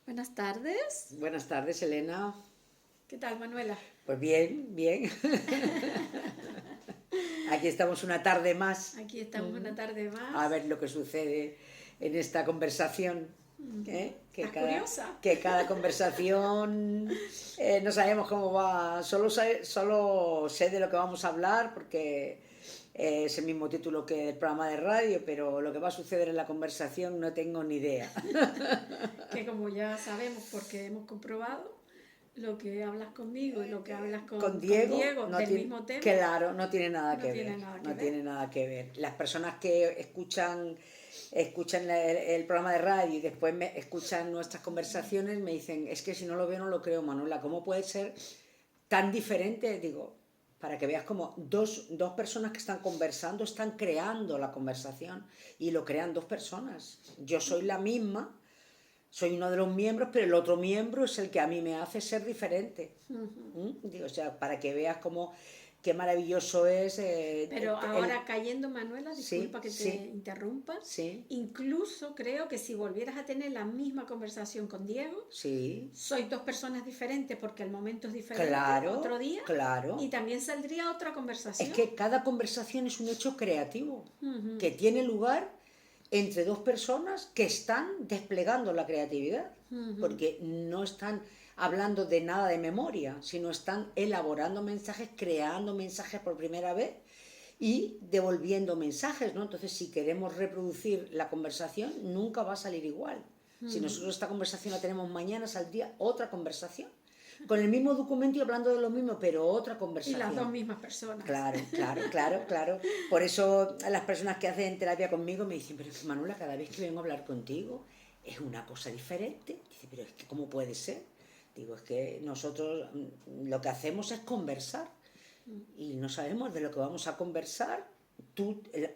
Buenas tardes. Buenas tardes, Elena. ¿Qué tal, Manuela? Pues bien, bien. Aquí estamos una tarde más. Aquí estamos una tarde A más. ver lo que sucede en esta conversación. ¿Estás curiosa? Que cada conversación no sabemos cómo va. Solo sé de lo que vamos a hablar porque es el mismo título que el programa de radio, pero lo que va a suceder en la conversación no tengo ni idea. Que como ya sabemos porque hemos comprobado, lo que hablas conmigo y lo que hablas Con con Diego Diego no del tiene, mismo tema claro, no tiene nada no que tiene ver, nada que no ver. tiene nada que ver. Las personas que escuchan el programa de radio y después me escuchan nuestras conversaciones me dicen, es que si no lo veo no lo creo, Manuela, ¿cómo puede ser tan diferente? Digo, para que veas como dos personas que están conversando están creando la conversación y lo crean dos personas. Yo soy la misma, soy uno de los miembros, pero el otro miembro es el que a mí me hace ser diferente. Digo, o sea, para que veas cómo qué maravilloso es Pero ahora cayendo, Manuela, sí, disculpa que te sí, interrumpa, sí, incluso creo que si volvieras a tener la misma conversación con Diego, sí, sois dos personas diferentes porque el momento es diferente, otro claro, día, y claro. también saldría otra Es conversación. que cada conversación es un hecho creativo que tiene lugar entre dos personas que están desplegando la creatividad, porque no están hablando de nada de memoria, sino están elaborando mensajes, creando mensajes por primera vez y devolviendo mensajes, ¿no? Entonces, si queremos reproducir la conversación, nunca va a salir igual. Si nosotros esta conversación la tenemos mañana, saldría otra conversación. Con el mismo documento y hablando de lo mismo, pero otra Y las dos conversación. mismas personas. Claro, claro, claro, claro. Por eso las personas que hacen terapia conmigo me dicen, pero es que Manuela, cada vez que vengo a hablar contigo es una cosa diferente. Dice, pero es que ¿cómo puede ser? Digo, es que nosotros lo que hacemos es conversar y no sabemos de lo que vamos a conversar.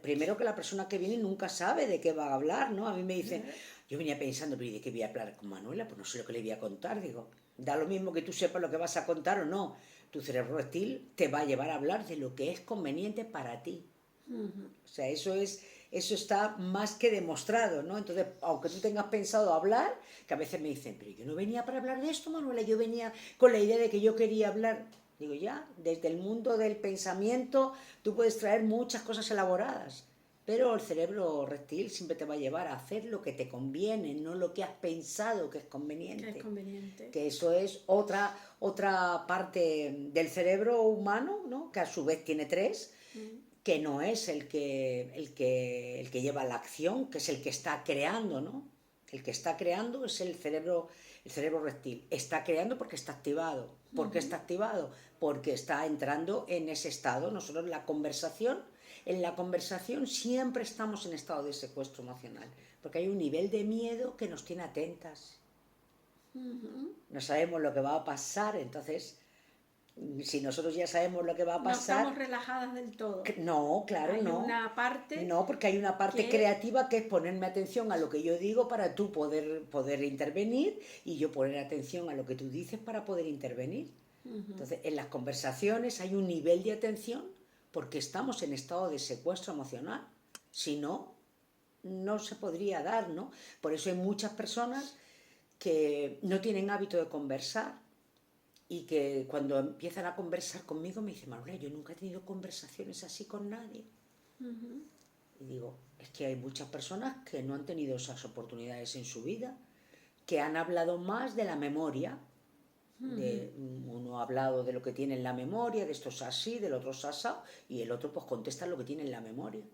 Primero que la persona que viene nunca sabe de qué va a hablar, ¿no? A mí me dicen, yo venía pensando, pero ¿y de qué voy a hablar con Manuela? Pues no sé lo que le voy a contar. Digo, da lo mismo que tú sepas lo que vas a contar o no. Tu cerebro reptil te va a llevar a hablar de lo que es conveniente para ti. O sea, eso está más que demostrado, ¿no? Entonces, aunque tú tengas pensado hablar, que a veces me dicen, pero yo no venía para hablar de esto, Manuela, yo venía con la idea de que yo quería hablar. Digo, ya, desde el mundo del pensamiento tú puedes traer muchas cosas elaboradas, pero el cerebro reptil siempre te va a llevar a hacer lo que te conviene, no lo que has pensado que es Que es conveniente. conveniente. Que eso es otra parte del cerebro humano, ¿no? Que a su vez tiene tres, que no es el que lleva la acción, que es el que está creando, ¿no? El que está creando es el cerebro reptil. Está creando porque está activado. ¿Por qué está activado? Porque está entrando en ese estado. Nosotros en la conversación siempre estamos en estado de secuestro emocional, porque hay un nivel de miedo que nos tiene atentas. No sabemos lo que va a pasar, entonces si nosotros ya sabemos lo que va a No estamos pasar, relajadas del todo. no, claro, Hay no. una parte No, porque hay una parte que creativa que es ponerme atención a lo que yo digo para tú poder intervenir y yo poner atención a lo que tú dices para poder intervenir. Entonces, en las conversaciones hay un nivel de atención porque estamos en estado de secuestro emocional. Si no, no se podría dar, ¿no? Por eso hay muchas personas que no tienen hábito de conversar y que cuando empiezan a conversar conmigo me dicen, Manuela, yo nunca he tenido conversaciones así con nadie. Y digo, es que hay muchas personas que no han tenido esas oportunidades en su vida, que han hablado más de la memoria. Uno ha hablado de lo que tiene en la memoria, de esto es así, del otro es asado, y el otro pues contesta lo que tiene en la memoria.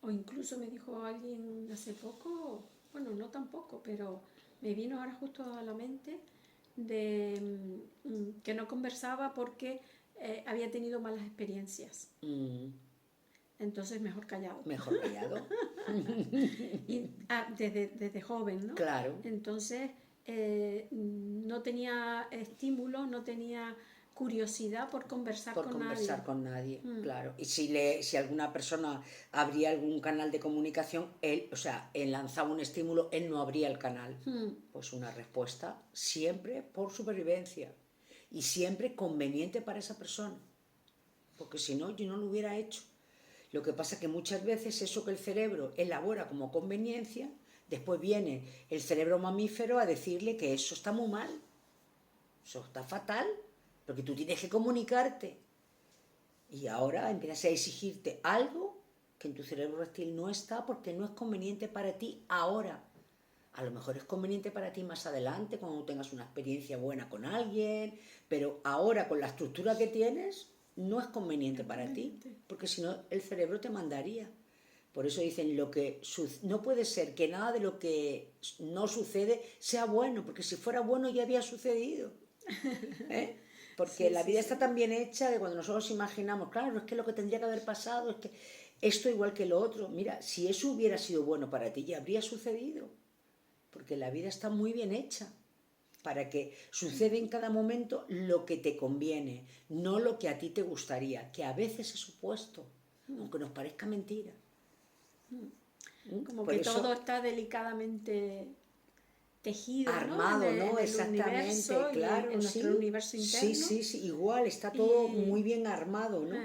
o incluso me dijo alguien hace poco, bueno, no tampoco, pero me vino ahora justo a la mente de que no conversaba porque había tenido malas experiencias. Entonces mejor callado. Mejor callado. Y, desde joven, ¿no? Claro. Entonces no tenía estímulo, no tenía curiosidad por conversar Por con conversar nadie. con nadie, claro. Y si alguna persona abría algún canal de comunicación, él lanzaba un estímulo, él no abría el canal. Pues una respuesta siempre por supervivencia y siempre conveniente para esa persona, porque si no, yo no lo hubiera hecho. Lo que pasa es que muchas veces eso que el cerebro elabora como conveniencia, Después viene el cerebro mamífero a decirle que eso está muy mal, eso está fatal, porque tú tienes que comunicarte. Y ahora empiezas a exigirte algo que en tu cerebro reptil no está porque no es conveniente para ti ahora. A lo mejor es conveniente para ti más adelante, cuando tengas una experiencia buena con alguien, pero ahora con la estructura que tienes no es conveniente para ti, porque si no el cerebro te mandaría. Por eso dicen, no puede ser que nada de lo que no sucede sea bueno, porque si fuera bueno ya había sucedido. ¿Eh? Porque la vida está tan bien hecha de cuando nosotros imaginamos, claro, es que lo que tendría que haber pasado, es que esto igual que lo otro. Mira, si eso hubiera sido bueno para ti, ya habría sucedido. Porque la vida está muy bien hecha para que suceda en cada momento lo que te conviene, no lo que a ti te gustaría, que a veces es opuesto, aunque nos parezca mentira. Como por que eso, todo está delicadamente tejido, armado, ¿no? Exactamente, claro, en nuestro universo interno. Sí, igual, está todo muy bien armado, ¿no?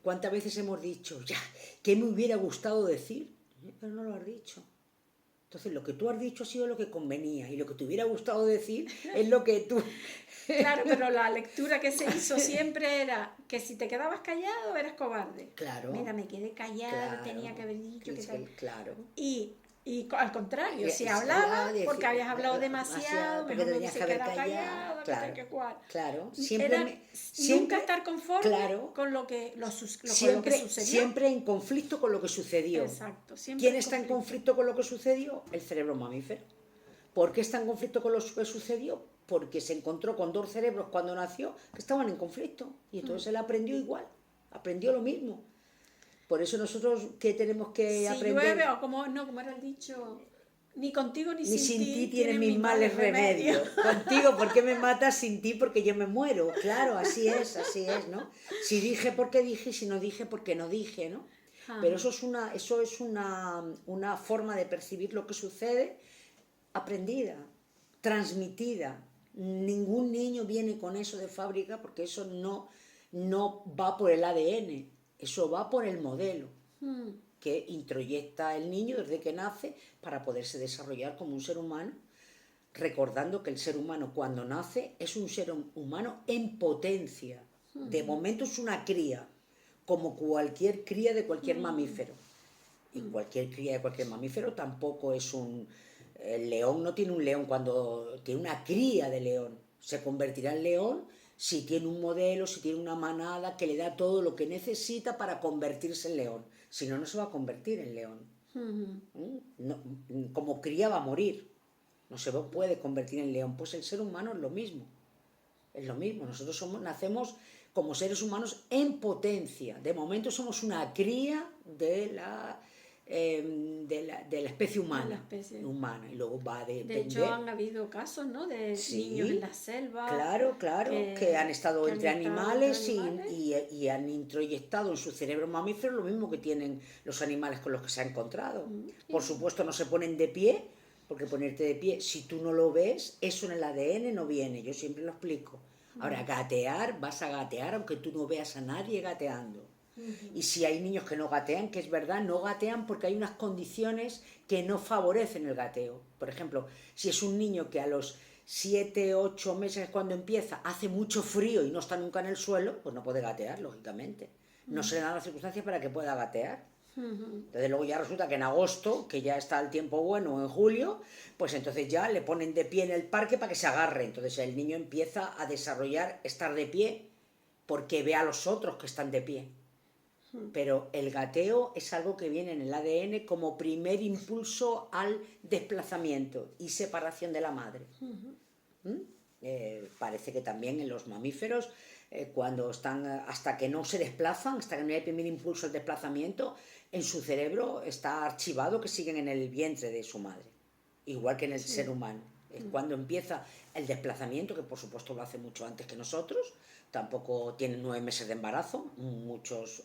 ¿Cuántas veces hemos dicho, ya, qué me hubiera gustado decir? Pero no lo has dicho. Entonces, lo que tú has dicho ha sido lo que convenía y lo que te hubiera gustado decir es lo que tú... Claro, pero la lectura que se hizo siempre era que si te quedabas callado eras cobarde. Claro. Mira, me quedé callado, tenía que haber dicho que tal. Claro. Y al contrario, si hablabas, porque habías hablado demasiado, porque mejor me quedar callado, claro, que cual. Claro, siempre nunca estar conforme con lo que sucedió. Siempre en conflicto con lo que sucedió. Exacto. ¿Quién está en conflicto con lo que sucedió? El cerebro mamífero. ¿Por qué está en conflicto con lo que sucedió? Porque se encontró con dos cerebros cuando nació que estaban en conflicto. Y entonces él aprendió igual, aprendió lo mismo. Por eso nosotros, ¿qué tenemos que aprender? Si llueve, o como era el dicho, ni contigo ni sin ti tienen mis males remedios. Contigo, ¿por qué me matas? Sin ti, porque yo me muero. Claro, así es, ¿no? Si dije, porque dije, si no dije, porque no dije, ¿no? Pero eso es una forma de percibir lo que sucede aprendida, transmitida. Ningún niño viene con eso de fábrica porque eso no va por el ADN. Eso va por el modelo que introyecta el niño desde que nace para poderse desarrollar como un ser humano, recordando que el ser humano cuando nace es un ser humano en potencia. De momento es una cría, como cualquier cría de cualquier mamífero. Y cualquier cría de cualquier mamífero tampoco es un... El león no tiene un león cuando tiene una cría de león. Se convertirá en león si tiene un modelo, si tiene una manada que le da todo lo que necesita para convertirse en león. Si no, no se va a convertir en león. No, como cría va a morir. No se puede convertir en león. Pues el ser humano es lo mismo. Es lo mismo. Nosotros nacemos como seres humanos en potencia. De momento somos una cría de la especie humana. Y luego va a depender. De hecho, han habido casos, ¿no? De niños en la selva. Claro, que han estado entre animales y han introyectado en su cerebro mamífero lo mismo que tienen los animales con los que se ha encontrado. Por supuesto, no se ponen de pie, porque ponerte de pie, si tú no lo ves, eso en el ADN no viene. Yo siempre lo explico. Ahora, gatear, vas a gatear aunque tú no veas a nadie gateando. Y si hay niños que no gatean, que es verdad, no gatean porque hay unas condiciones que no favorecen el gateo. Por ejemplo, si es un niño que a los 7, 8 meses cuando empieza hace mucho frío y no está nunca en el suelo, pues no puede gatear, lógicamente. No se le dan las circunstancias para que pueda gatear. Entonces luego ya resulta que en agosto, que ya está el tiempo bueno, o en julio, pues entonces ya le ponen de pie en el parque para que se agarre. Entonces el niño empieza a desarrollar estar de pie porque ve a los otros que están de pie. Pero el gateo es algo que viene en el ADN como primer impulso al desplazamiento y separación de la madre. Parece que también en los mamíferos, cuando están, hasta que no se desplazan, hasta que no hay el primer impulso al desplazamiento, en su cerebro está archivado que siguen en el vientre de su madre, igual que en el ser humano. Es cuando empieza el desplazamiento, que por supuesto lo hace mucho antes que nosotros. Tampoco tienen 9 meses de embarazo, muchos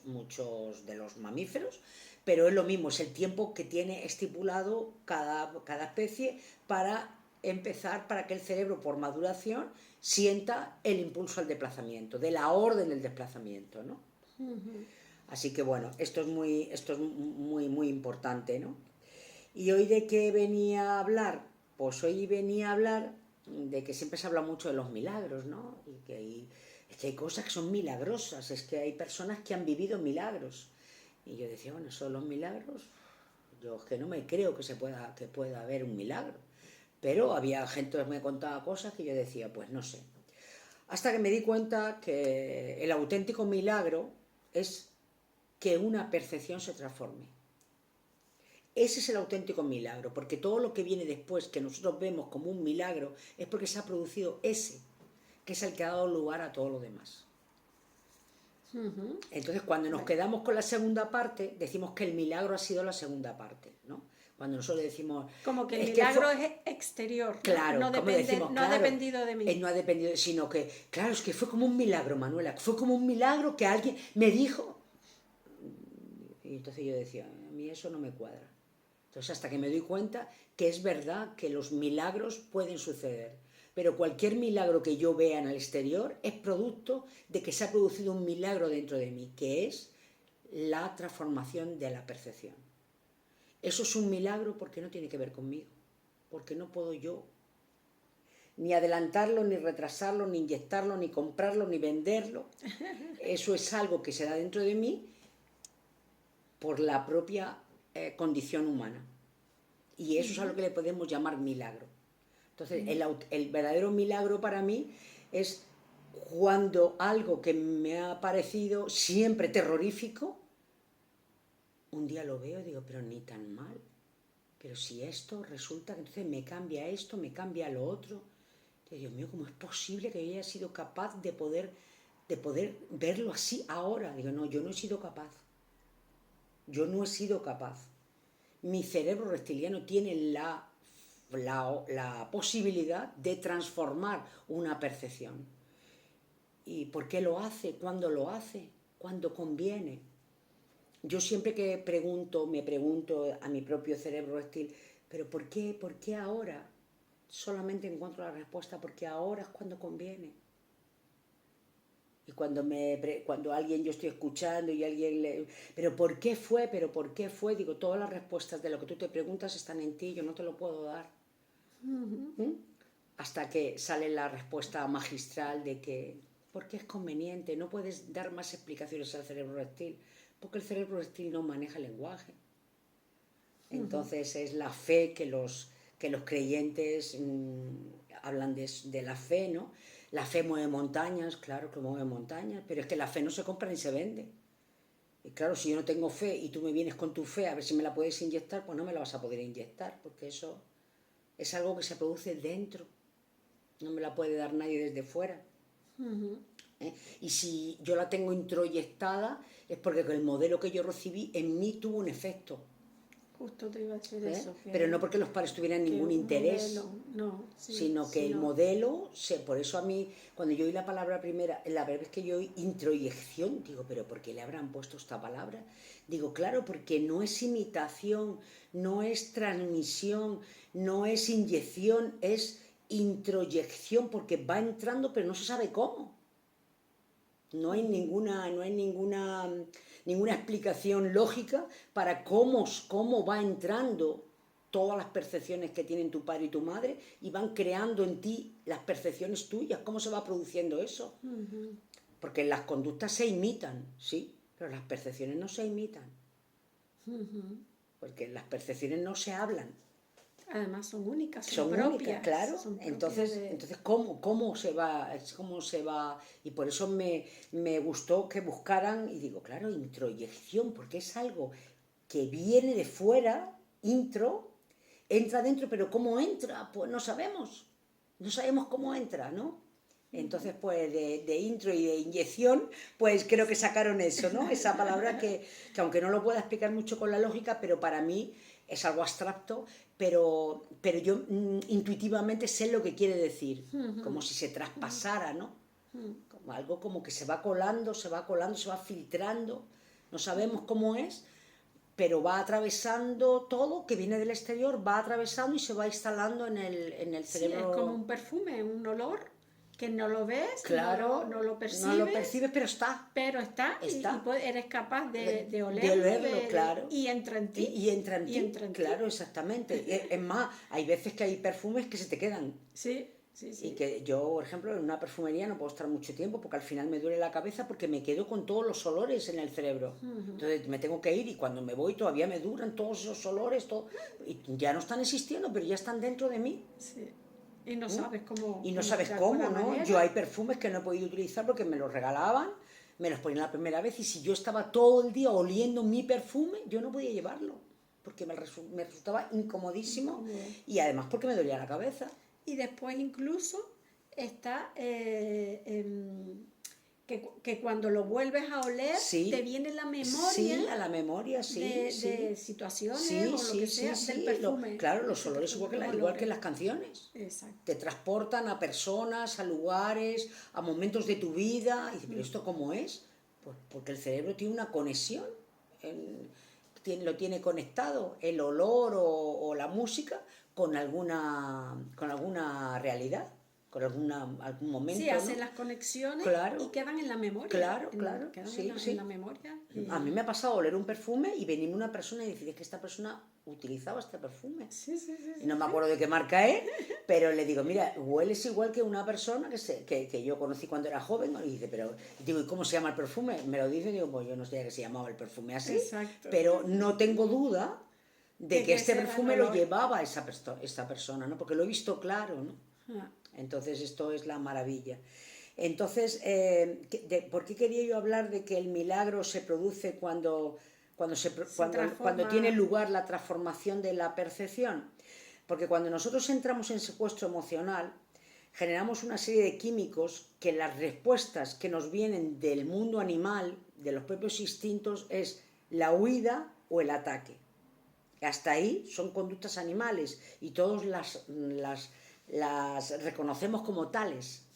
de los mamíferos, pero es lo mismo, es el tiempo que tiene estipulado cada especie para empezar, para que el cerebro por maduración sienta el impulso al desplazamiento, de la orden del desplazamiento, ¿no? Así que bueno, esto es muy importante, ¿no? ¿Y hoy de qué venía a hablar? Pues hoy venía a hablar de que siempre se habla mucho de los milagros, ¿no? Y que es que hay cosas que son milagrosas, es que hay personas que han vivido milagros. Y yo decía, bueno, ¿son los milagros? Yo es que no me creo que pueda haber un milagro. Pero había gente que me contaba cosas que yo decía, pues no sé. Hasta que me di cuenta que el auténtico milagro es que una percepción se transforme. Ese es el auténtico milagro, porque todo lo que viene después, que nosotros vemos como un milagro, es porque se ha producido ese, que es el que ha dado lugar a todo lo demás. Entonces, cuando nos quedamos con la segunda parte, decimos que el milagro ha sido la segunda parte, ¿no? Cuando nosotros decimos... Como que el milagro es exterior, claro, no, como depende, decimos, no claro, ha dependido de mí. no ha dependido, sino que, claro, es que fue como un milagro, Manuela, fue como un milagro que alguien me dijo. Y entonces yo decía, a mí eso no me cuadra. Entonces, hasta que me doy cuenta que es verdad que los milagros pueden suceder, pero cualquier milagro que yo vea en el exterior es producto de que se ha producido un milagro dentro de mí, que es la transformación de la percepción. Eso es un milagro porque no tiene que ver conmigo, porque no puedo yo ni adelantarlo, ni retrasarlo, ni inyectarlo, ni comprarlo, ni venderlo. Eso es algo que se da dentro de mí por la propia condición humana. Y eso es a lo que le podemos llamar milagro. Entonces, el verdadero milagro para mí es cuando algo que me ha parecido siempre terrorífico, un día lo veo y digo, pero ni tan mal. Pero si esto resulta que entonces me cambia esto, me cambia lo otro. Entonces, Dios mío, ¿cómo es posible que yo haya sido capaz de poder verlo así ahora? Digo, no, yo no he sido capaz. Yo no he sido capaz. Mi cerebro reptiliano tiene la posibilidad de transformar una percepción. ¿Y por qué lo hace? ¿Cuándo lo hace? ¿Cuándo conviene? Yo siempre que me pregunto a mi propio cerebro reptil, ¿pero por qué? ¿Por qué ahora? Solamente encuentro la respuesta porque ahora es cuando conviene. Y cuando alguien yo estoy escuchando y alguien le... ¿Pero por qué fue? ¿Pero por qué fue? Digo, todas las respuestas de lo que tú te preguntas están en ti, yo no te lo puedo dar. Hasta que sale la respuesta magistral de que, porque es conveniente, no puedes dar más explicaciones al cerebro reptil, porque el cerebro reptil no maneja lenguaje. Entonces es la fe que los creyentes hablan de la fe, ¿no? La fe mueve montañas, claro que mueve montañas, pero es que la fe no se compra ni se vende. Y claro, si yo no tengo fe y tú me vienes con tu fe a ver si me la puedes inyectar, pues no me la vas a poder inyectar, porque eso es algo que se produce dentro. No me la puede dar nadie desde fuera. Y si yo la tengo introyectada es porque el modelo que yo recibí en mí tuvo un efecto. Justo te iba a decir eso. Pero no porque los padres tuvieran ningún interés, sino que el modelo, por eso a mí, cuando yo oí la palabra primera, la primera vez que yo oí introyección, digo, ¿pero por qué le habrán puesto esta palabra? Digo, claro, porque no es imitación, no es transmisión, no es inyección, es introyección, porque va entrando pero no se sabe cómo. No hay ninguna explicación lógica para cómo va entrando todas las percepciones que tienen tu padre y tu madre y van creando en ti las percepciones tuyas. ¿Cómo se va produciendo eso? Porque las conductas se imitan, sí, pero las percepciones no se imitan. Porque las percepciones no se hablan. Además son únicas, son propias. Únicas, claro. Entonces ¿cómo se va? Y por eso me gustó que buscaran, y digo, claro, introyección, porque es algo que viene de fuera, entra dentro, pero ¿cómo entra? Pues no sabemos cómo entra, ¿no? Entonces, pues de intro y de inyección, pues creo que sacaron eso, ¿no? Esa palabra que aunque no lo pueda explicar mucho con la lógica, pero para mí es algo abstracto, pero yo intuitivamente sé lo que quiere decir, como si se traspasara, ¿no? Como algo como que se va colando, se va filtrando, no sabemos cómo es, pero va atravesando todo que viene del exterior, va atravesando y se va instalando en el cerebro. Sí, es como un perfume, un olor que no lo ves, Claro, no lo percibes, no lo percibes, pero está. pero está. Eres capaz de olerlo, de olerlo, claro. y entra en ti. Y entra en ti, claro, exactamente. Es más, hay veces que hay perfumes que se te quedan. Sí, sí, sí. Y que yo, por ejemplo, en una perfumería no puedo estar mucho tiempo porque al final me duele la cabeza porque me quedo con todos los olores en el cerebro. Entonces me tengo que ir y cuando me voy todavía me duran todos esos olores, y ya no están existiendo, pero ya están dentro de mí. Sí. Y no sabes cómo. Y no sabes cómo, ¿no? Yo hay perfumes que no he podido utilizar porque me los regalaban, me los ponían la primera vez y si yo estaba todo el día oliendo mi perfume, yo no podía llevarlo porque me resultaba incomodísimo y además porque me dolía la cabeza. Y después incluso está que cuando lo vuelves a oler, te viene la memoria. Sí, a la memoria, sí. De situaciones o lo que sea del perfume. Claro, los olores igual que las canciones. Exacto. Te transportan a personas, a lugares, a momentos de tu vida. Y dices, ¿pero esto cómo es? Pues porque el cerebro tiene una conexión. Lo tiene conectado el olor o la música con alguna realidad, con algún momento. Sí, hacen las conexiones y quedan en la memoria. Claro. Quedan Sí. en la memoria. A mí me ha pasado oler un perfume y venirme una persona y decir, es que esta persona utilizaba este perfume. Sí. Y no me acuerdo de qué marca es, pero le digo, mira, hueles igual que una persona que yo conocí cuando era joven. Y dice, digo, ¿y cómo se llama el perfume? Me lo dice y digo, pues yo no sé que se llamaba el perfume así. Exacto. Pero no tengo duda de que este perfume lo llevaba esta persona, ¿no? Porque lo he visto claro, ¿no? Entonces esto es la maravilla. Entonces, ¿por qué quería yo hablar de que el milagro se produce cuando tiene lugar la transformación de la percepción? Porque cuando nosotros entramos en secuestro emocional, generamos una serie de químicos que las respuestas que nos vienen del mundo animal, de los propios instintos, es la huida o el ataque. Hasta ahí son conductas animales y todos las reconocemos como tales.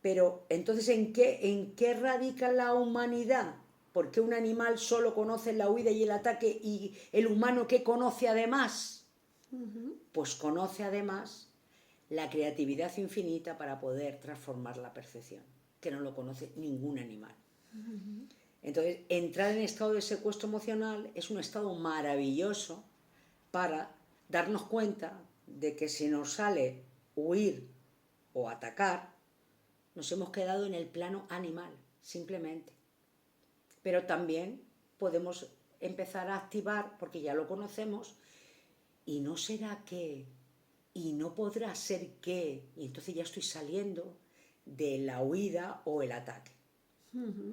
Pero entonces, ¿en qué radica la humanidad? ¿Por qué un animal solo conoce la huida y el ataque y el humano qué conoce además? Pues conoce además la creatividad infinita para poder transformar la percepción, que no lo conoce ningún animal. Entonces, entrar en estado de secuestro emocional es un estado maravilloso para darnos cuenta de que si nos sale huir o atacar, nos hemos quedado en el plano animal, simplemente. Pero también podemos empezar a activar, porque ya lo conocemos, y no será que, y no podrá ser que, y entonces ya estoy saliendo de la huida o el ataque.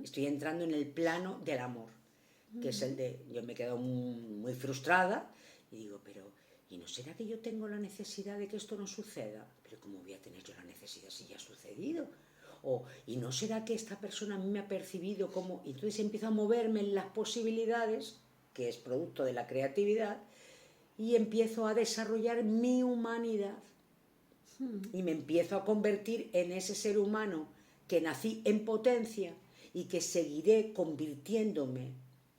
Estoy entrando en el plano del amor, que es el de, yo me he quedado muy frustrada, y digo, ¿y no será que yo tengo la necesidad de que esto no suceda? ¿Pero cómo voy a tener yo la necesidad si ya ha sucedido? ¿Y no será que esta persona a mí me ha percibido como...? Y entonces empiezo a moverme en las posibilidades, que es producto de la creatividad, y empiezo a desarrollar mi humanidad. Y me empiezo a convertir en ese ser humano que nací en potencia y que seguiré convirtiéndome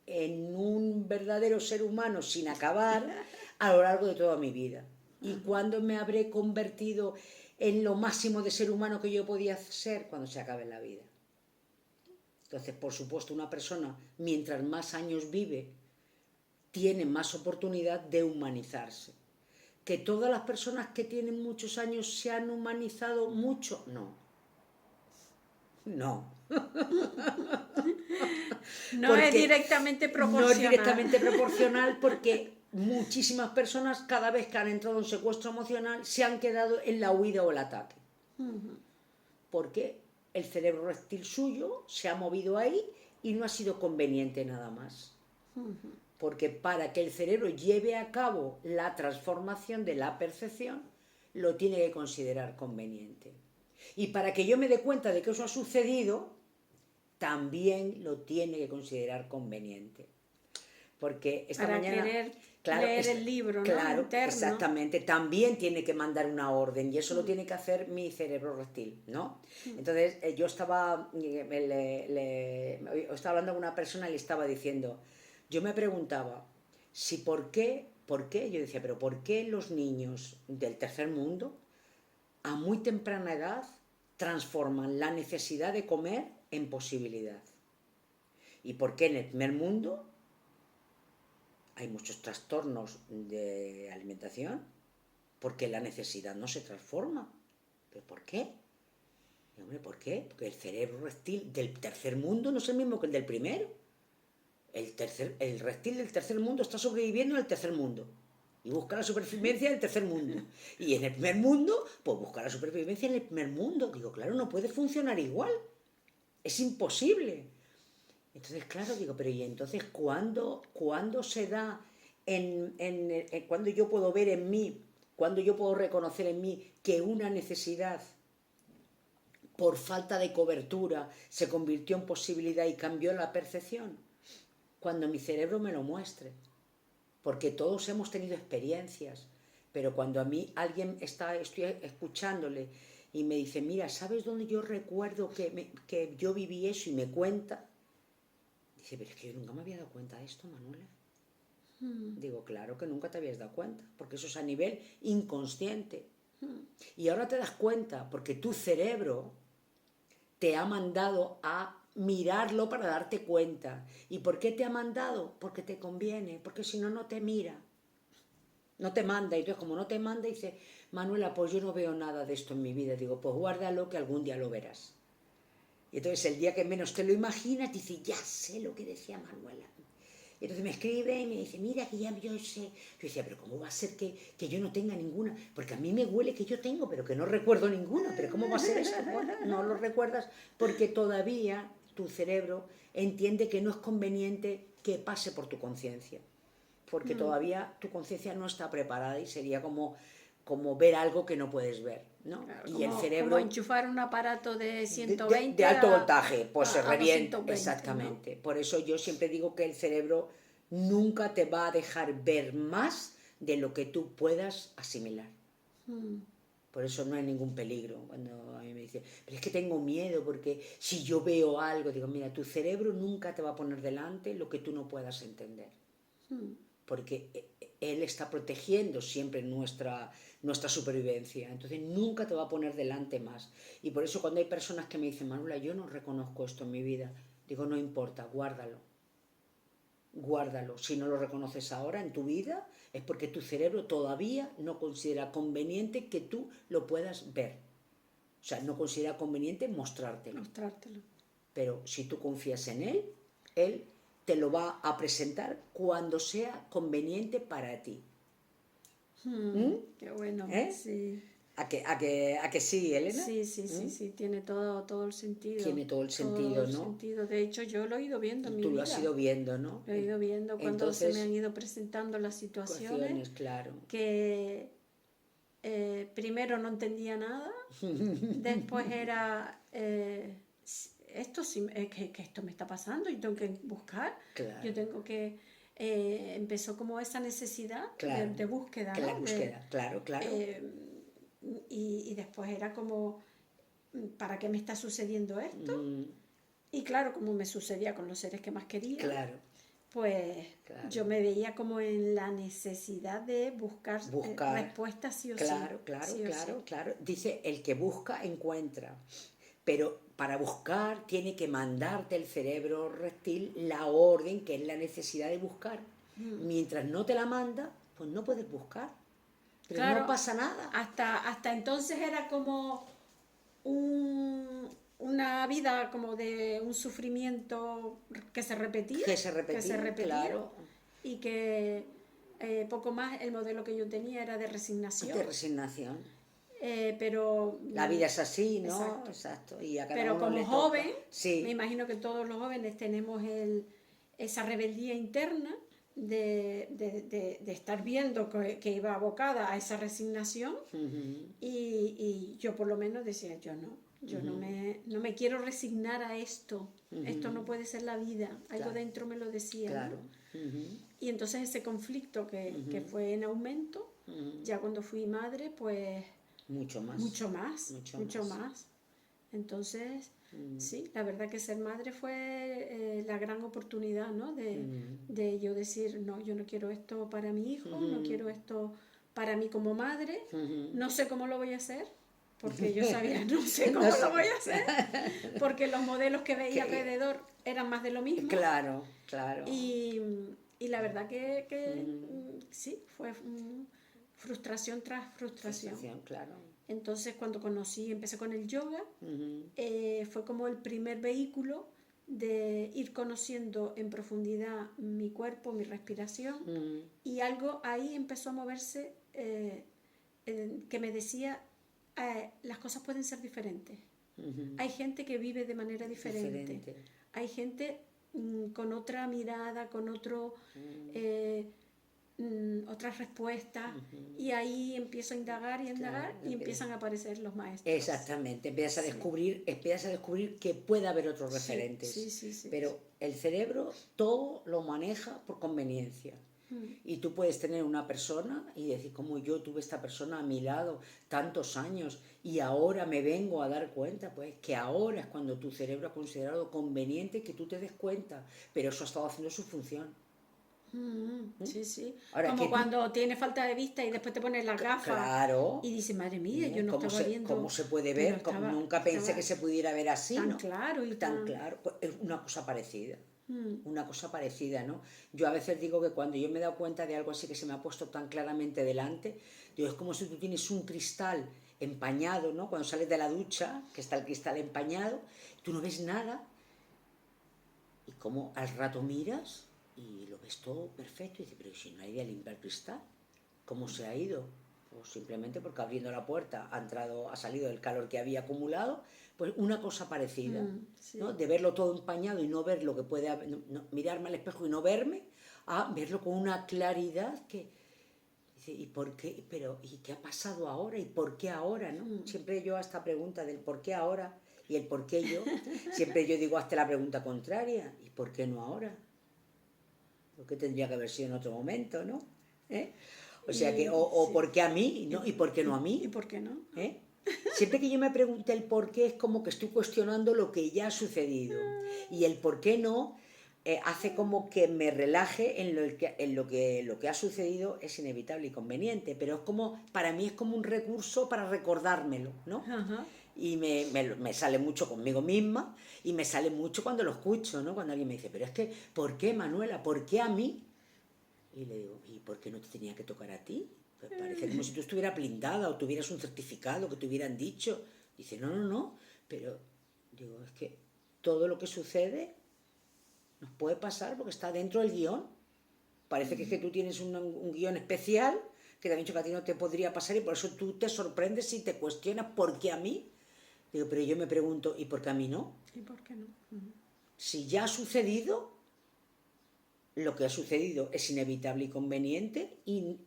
en un verdadero ser humano sin acabar a lo largo de toda mi vida. ¿Y cuándo me habré convertido en lo máximo de ser humano que yo podía ser? Cuando se acabe la vida. Entonces, por supuesto, una persona, mientras más años vive, tiene más oportunidad de humanizarse. ¿Que todas las personas que tienen muchos años se han humanizado mucho? No. No es directamente proporcional. No es directamente proporcional porque muchísimas personas, cada vez que han entrado en secuestro emocional, se han quedado en la huida o el ataque. Porque el cerebro reptil suyo se ha movido ahí y no ha sido conveniente nada más. Porque para que el cerebro lleve a cabo la transformación de la percepción, lo tiene que considerar conveniente. Y para que yo me dé cuenta de que eso ha sucedido, también lo tiene que considerar conveniente. Porque esta mañana... Querer leer el libro, ¿no? Claro, interno. Exactamente. También tiene que mandar una orden y eso lo tiene que hacer mi cerebro reptil, ¿no? Entonces, yo estaba hablando con una persona y le estaba diciendo, yo me preguntaba si ¿por qué? Yo decía, pero ¿por qué los niños del tercer mundo a muy temprana edad transforman la necesidad de comer en posibilidad. ¿Y por qué en el primer mundo hay muchos trastornos de alimentación? Porque la necesidad no se transforma. ¿Pero por qué? Y, hombre, ¿por qué? Porque el cerebro reptil del tercer mundo no es el mismo que el del primero. El reptil del tercer mundo está sobreviviendo en el tercer mundo y busca la supervivencia en el tercer mundo. Y en el primer mundo, pues busca la supervivencia en el primer mundo. Digo, claro, no puede funcionar igual. Es imposible. Entonces, claro, digo, pero ¿y entonces cuándo se da cuándo yo puedo ver en mí, cuándo yo puedo reconocer en mí que una necesidad por falta de cobertura se convirtió en posibilidad y cambió la percepción? Cuando mi cerebro me lo muestre. Porque todos hemos tenido experiencias, pero cuando a mí estoy escuchándole y me dice, mira, ¿sabes dónde yo recuerdo que yo viví eso? Y me cuenta. Dice, pero es que yo nunca me había dado cuenta de esto, Manuela. Digo, claro que nunca te habías dado cuenta, porque eso es a nivel inconsciente. Y ahora te das cuenta, porque tu cerebro te ha mandado a mirarlo para darte cuenta. ¿Y por qué te ha mandado? Porque te conviene, porque si no, no te mira. No te manda. Y entonces, como no te manda, dice, Manuela, pues yo no veo nada de esto en mi vida. Digo, pues guárdalo que algún día lo verás. Y entonces el día que menos te lo imaginas, dice, ya sé lo que decía Manuela. Y entonces me escribe y me dice, mira que ya yo sé. Yo decía, pero ¿cómo va a ser que yo no tenga ninguna? Porque a mí me huele que yo tengo, pero que no recuerdo ninguna. ¿Pero cómo va a ser esto? Bueno, no lo recuerdas porque todavía tu cerebro entiende que no es conveniente que pase por tu conciencia. Porque todavía tu conciencia no está preparada y sería como ver algo que no puedes ver, ¿no? Claro, y el cerebro... Como enchufar un aparato de 120 de alto voltaje, pues se a revienta. 220, Exactamente. ¿no? Por eso yo siempre digo que el cerebro nunca te va a dejar ver más de lo que tú puedas asimilar. Por eso no hay ningún peligro. Cuando a mí me dicen, pero es que tengo miedo porque si yo veo algo, digo, mira, tu cerebro nunca te va a poner delante lo que tú no puedas entender. Porque él está protegiendo siempre nuestra supervivencia. Entonces nunca te va a poner delante más. Y por eso cuando hay personas que me dicen, Manuela, yo no reconozco esto en mi vida, digo, no importa, guárdalo. Guárdalo. Si no lo reconoces ahora en tu vida, es porque tu cerebro todavía no considera conveniente que tú lo puedas ver. O sea, no considera conveniente mostrártelo. Pero si tú confías en él te lo va a presentar cuando sea conveniente para ti. Qué bueno, sí. ¿A que sí, Elena? Sí, tiene todo el sentido. Tiene todo el sentido, ¿no? De hecho, yo lo he ido viendo en mi vida. Tú lo has ido viendo, ¿no? Lo he ido viendo cuando se me han ido presentando las situaciones. Claro. Que primero no entendía nada, después era... esto sí, que esto me está pasando y tengo que buscar, yo tengo que... empezó como esa necesidad de búsqueda, ¿no? La búsqueda, claro. Y después era como, ¿para qué me está sucediendo esto? Y claro, como me sucedía con los seres que más quería, pues yo me veía como en la necesidad de buscar. Respuestas sí o sí. Claro. Dice, el que busca, encuentra. Pero para buscar tiene que mandarte el cerebro reptil la orden, que es la necesidad de buscar. Mientras no te la manda, pues no puedes buscar. Pero claro, no pasa nada. Hasta entonces era como una vida como de un sufrimiento que se repetía. Claro. Y que poco más el modelo que yo tenía era de resignación. Pero la vida es así, ¿no? Exacto. Y a cada pero uno como le joven, sí. Me imagino que todos los jóvenes tenemos esa rebeldía interna de estar viendo que iba abocada a esa resignación. Y yo por lo menos decía, yo no me quiero resignar a esto. Esto no puede ser la vida. Algo dentro me lo decía. Claro. Y entonces ese conflicto que fue en aumento, ya cuando fui madre, pues mucho más. Entonces, sí, la verdad que ser madre fue la gran oportunidad, ¿no? De yo decir, no, yo no quiero esto para mi hijo, no quiero esto para mí como madre, no sé cómo lo voy a hacer, porque yo sabía, no sé cómo lo voy a hacer, porque los modelos que veía alrededor eran más de lo mismo. Claro, claro. Y la verdad que Mm. sí, fue frustración tras frustración. Claro. Entonces cuando empecé con el yoga, Ujú. fue como el primer vehículo de ir conociendo en profundidad mi cuerpo, mi respiración, y algo ahí empezó a moverse que me decía, las cosas pueden ser diferentes. Ujú. Hay gente que vive de manera diferente. Hay gente con otra mirada, con otras respuestas, y ahí empiezo a indagar y a indagar, Claro, y empiezan a aparecer los maestros. Exactamente, empiezas a Sí. descubrir que puede haber otros Sí, referentes. sí. Pero el cerebro todo lo maneja por conveniencia. Y tú puedes tener una persona y decir, como yo tuve esta persona a mi lado tantos años y ahora me vengo a dar cuenta, pues que ahora es cuando tu cerebro ha considerado conveniente que tú te des cuenta, pero eso ha estado haciendo su función. Sí. Ahora, Como que cuando tienes falta de vista y después te pones las gafas claro, y dices, madre mía, yo no ¿cómo estaba viendo. cómo se puede pero ver? Nunca pensé que se pudiera ver así, tan ¿no? claro y Tan claro. Pues es una cosa parecida. Una cosa parecida, ¿no? Yo a veces digo que cuando yo me he dado cuenta de algo así que se me ha puesto tan claramente delante, digo, es como si tú tienes un cristal empañado, ¿no? Cuando sales de la ducha, que está el cristal empañado, tú no ves nada y como al rato miras y lo ves todo perfecto y dices, pero si no hay idea de limpiar el cristal, ¿cómo se ha ido? Pues simplemente porque abriendo la puerta ha salido el calor que había acumulado, pues una cosa parecida, sí. ¿no? De verlo todo empañado y no ver lo que puede haber, mirarme al espejo y no verme, a verlo con una claridad que dice, ¿y por qué? Pero, ¿y qué ha pasado ahora? ¿Y por qué ahora? ¿No? Siempre yo a esta pregunta del por qué ahora y el por qué yo, siempre yo digo hasta la pregunta contraria, ¿y por qué no ahora? Porque tendría que haber sido en otro momento, ¿no? O sea que, o sí. ¿por qué a mí? ¿No? ¿Y por qué no a mí? ¿Y por qué no? ¿Eh? Siempre que yo me pregunte el por qué es como que estoy cuestionando lo que ya ha sucedido. Y el por qué no hace como que me relaje en lo que ha sucedido es inevitable y conveniente. Pero es como, para mí es como un recurso para recordármelo, ¿no? Ajá. Y me sale mucho conmigo misma y me sale mucho cuando lo escucho, ¿no? Cuando alguien me dice, pero es que, ¿por qué, Manuela? ¿Por qué a mí? Y le digo, ¿y por qué no te tenía que tocar a ti? Pues parece como si tú estuvieras blindada o tuvieras un certificado que te hubieran dicho. Dice, no, pero digo, es que todo lo que sucede nos puede pasar porque está dentro del guión. Parece que es que tú tienes un guión especial que te han dicho que a ti no te podría pasar y por eso tú te sorprendes y te cuestionas por qué a mí. Digo, pero yo me pregunto, ¿y por qué a mí no? ¿Y por qué no? Si ya ha sucedido, lo que ha sucedido es inevitable y conveniente y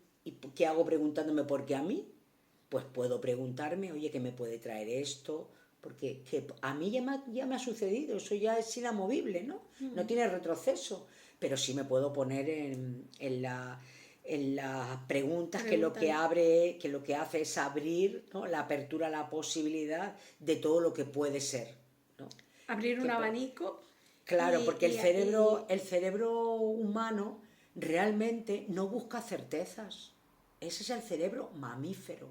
¿qué hago preguntándome por qué a mí? Pues puedo preguntarme, oye, ¿qué me puede traer esto? Porque que a mí ya me ha sucedido, eso ya es inamovible, ¿no? No tiene retroceso, pero sí me puedo poner en las preguntas que lo que abre, que lo que hace es abrir, ¿no? La apertura a la posibilidad de todo lo que puede ser, ¿no? Abrir un abanico. Claro, porque el cerebro humano realmente no busca certezas. Ese es el cerebro mamífero,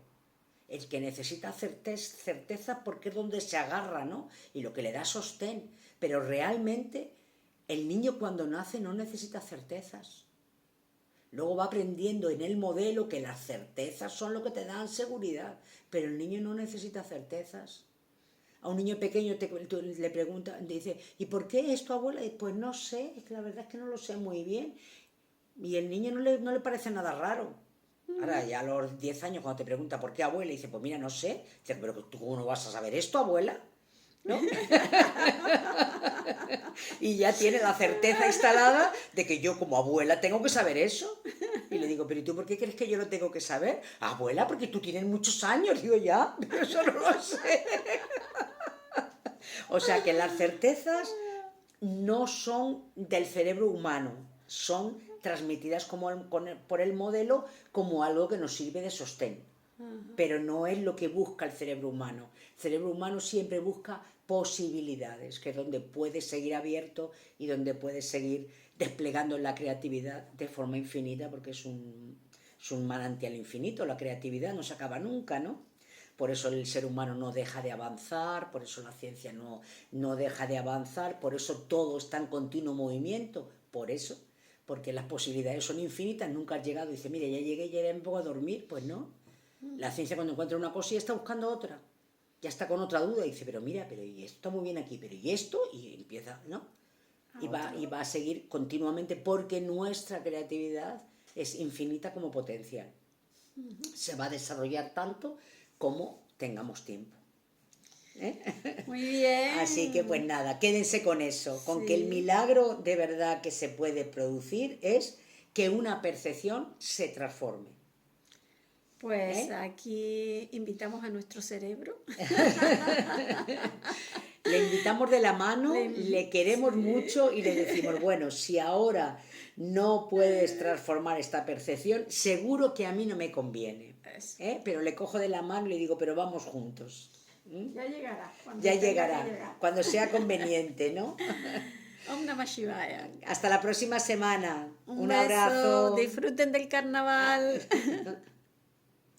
el que necesita certezas porque es donde se agarra, ¿no? Y lo que le da sostén. Pero realmente el niño cuando nace no necesita certezas. Luego va aprendiendo en el modelo que las certezas son lo que te dan seguridad, pero el niño no necesita certezas. A un niño pequeño le pregunta, dice, ¿y por qué esto, abuela? Y pues no sé, es que la verdad es que no lo sé muy bien. Y el niño no le parece nada raro. Ahora, ya a los 10 años, cuando te pregunta por qué, abuela, y dice, pues mira, no sé. Dice, pero tú cómo no vas a saber esto, abuela, ¿no? Y ya tiene la certeza instalada de que yo como abuela tengo que saber eso. Y le digo, pero ¿y tú por qué crees que yo lo tengo que saber? Abuela, porque tú tienes muchos años. Digo, ya, pero eso no lo sé. O sea que las certezas no son del cerebro humano, son transmitidas por el modelo como algo que nos sirve de sostén. Pero no es lo que busca el cerebro humano. El cerebro humano siempre busca posibilidades, que es donde puedes seguir abierto y donde puedes seguir desplegando la creatividad de forma infinita, porque es un manantial infinito, la creatividad no se acaba nunca, ¿no? por eso el ser humano no deja de avanzar, por eso la ciencia no deja de avanzar, por eso todo está en continuo movimiento, por eso, porque las posibilidades son infinitas, nunca has llegado y dices, mire, ya llegué, ya me pongo a dormir, pues no. La ciencia cuando encuentra una cosa ya está buscando otra, ya está con otra duda y dice, pero mira, pero y esto está muy bien aquí, pero y esto, y empieza, ¿no? Y va a seguir continuamente porque nuestra creatividad es infinita como potencial. Se va a desarrollar tanto como tengamos tiempo. Muy bien. Así que pues nada, quédense con eso, con que el Sí. milagro de verdad que se puede producir es que una percepción se transforme. Pues aquí invitamos a nuestro cerebro. Le invitamos de la mano, le queremos mucho y le decimos, bueno, si ahora no puedes transformar esta percepción, seguro que a mí no me conviene. Pero le cojo de la mano y le digo, pero vamos juntos. Ya llegará. Ya llegará, cuando sea conveniente, ¿no? Om Namah Shivaya. Hasta la próxima semana. Un abrazo. beso. Disfruten del carnaval.